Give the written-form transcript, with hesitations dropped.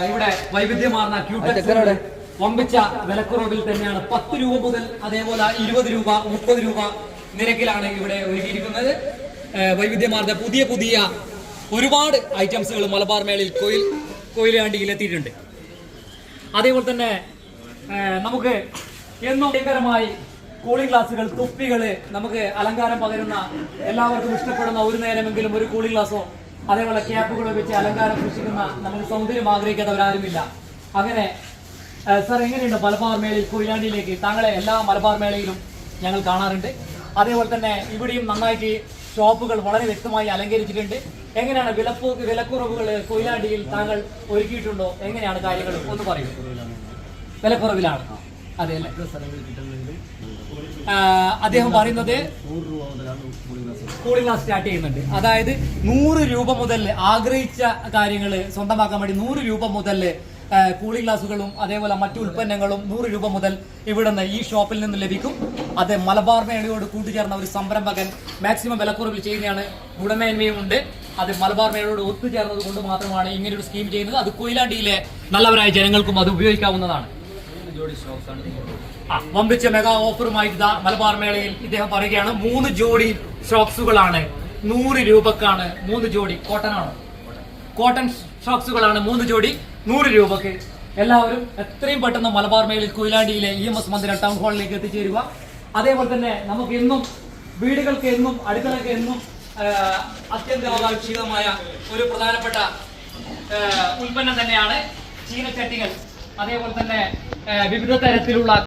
ഇവിടെ വൈവിധ്യമാർന്ന ക്യൂടെക്സ് വമ്പിച്ച വിലക്കുറവിൽ തന്നെയാണ് 10 രൂപ മുതൽ അതേപോലെ 20 രൂപ 30 രൂപ നിരക്കിലാണ് ഇവിടെ ഒരുക്കിയിരിക്കുന്നത്. വൈവിധ്യമാർന്ന പുതിയ പുതിയ ഒരുപാട് ഐറ്റംസുകൾ മലബാർ മേളയിൽ കൊയിലാണ്ടിയിൽ എത്തിയിട്ടുണ്ട്. അതേപോലെ തന്നെ നമുക്ക് എന്നും ഭയങ്കരമായി കൂളിംഗ് ഗ്ലാസുകൾ, തുപ്പികള്, നമുക്ക് അലങ്കാരം പകരുന്ന എല്ലാവർക്കും ഇഷ്ടപ്പെടുന്ന ഒരു നേരമെങ്കിലും ഒരു കൂളിംഗ് ഗ്ലാസോ അതേപോലെ ക്യാപ്പുകൾ വെച്ച് അലങ്കാരം സൃഷ്ടിക്കുന്ന നമുക്ക് സൗന്ദര്യം ആഗ്രഹിക്കാത്തവരാരുമില്ല. അങ്ങനെ സർ, എങ്ങനെയുണ്ട് മലബാർ മേളയിൽ കൊയിലാണ്ടിയിലേക്ക്? താങ്കളെ എല്ലാ മലബാർ മേളയിലും ഞങ്ങൾ കാണാറുണ്ട്. അതേപോലെ തന്നെ ഇവിടെയും നന്നായിട്ട് ഷോപ്പുകൾ വളരെ വ്യക്തമായി അലങ്കരിച്ചിട്ടുണ്ട്. എങ്ങനെയാണ് വിലക്കുറവുകൾ കൊയിലാണ്ടിയിൽ താങ്കൾ ഒരുക്കിയിട്ടുണ്ടോ? എങ്ങനെയാണ് കാര്യങ്ങൾ ഒന്ന് പറയൂ. വിലക്കുറവിലാണ്, അതെ അല്ലേ? അദ്ദേഹം പറയുന്നത് കൂളിംഗ് ഗ്ലാസ് സ്റ്റാർട്ട് ചെയ്യുന്നുണ്ട്. അതായത് 100 രൂപ മുതൽ ആഗ്രഹിച്ച കാര്യങ്ങൾ സ്വന്തമാക്കാൻ വേണ്ടി 100 രൂപ മുതൽ കൂളിംഗ് ഗ്ലാസുകളും അതേപോലെ മറ്റു ഉൽപ്പന്നങ്ങളും 100 രൂപ മുതൽ ഇവിടുന്ന് ഈ ഷോപ്പിൽ നിന്ന് ലഭിക്കും. അത് മലബാർ മേളയോട് കൂട്ടുചേർന്ന ഒരു സംരംഭകൻ മാക്സിമം വിലക്കുറവിൽ ചെയ്യുന്നതാണ്. ഗുണമേന്മയും ഉണ്ട്. അത് മലബാർ മേളയോട് ഒത്തുചേർന്നത് കൊണ്ട് മാത്രമാണ് ഇങ്ങനെയൊരു സ്കീം ചെയ്യുന്നത്. അത് കൊയിലാണ്ടിയിലെ നല്ലവരായ ജനങ്ങൾക്കും അത് ഉപയോഗിക്കാവുന്നതാണ്. വമ്പിച്ച മെഗാ ഓഫറുമായി മലബാർ മേളയിൽ ഇദ്ദേഹം പറയുകയാണ് 3 ജോഡി ഷോക്സുകളാണ് 100 രൂപക്കാണ്. 3 ജോഡി കോട്ടൺ ഷോക്സുകളാണ് 3 ജോഡി 100 രൂപക്ക്. എല്ലാവരും എത്രയും പെട്ടെന്ന് മലബാർ മേളയിൽ കൊയിലാണ്ടിയിലെ EMS മന്ദിരം ടൗൺ ഹാളിലേക്ക് എത്തിച്ചേരുക. അതേപോലെ തന്നെ നമുക്ക് എന്നും വീടുകൾക്ക് എന്നും അടുക്കളയ്ക്ക് എന്നും അത്യന്താപേക്ഷിതമായ ഒരു പ്രധാനപ്പെട്ട ഉൽപ്പന്നം തന്നെയാണ് ചീനച്ചട്ടികൾ. അതേപോലെ തന്നെ വിവിധ തരത്തിലുള്ള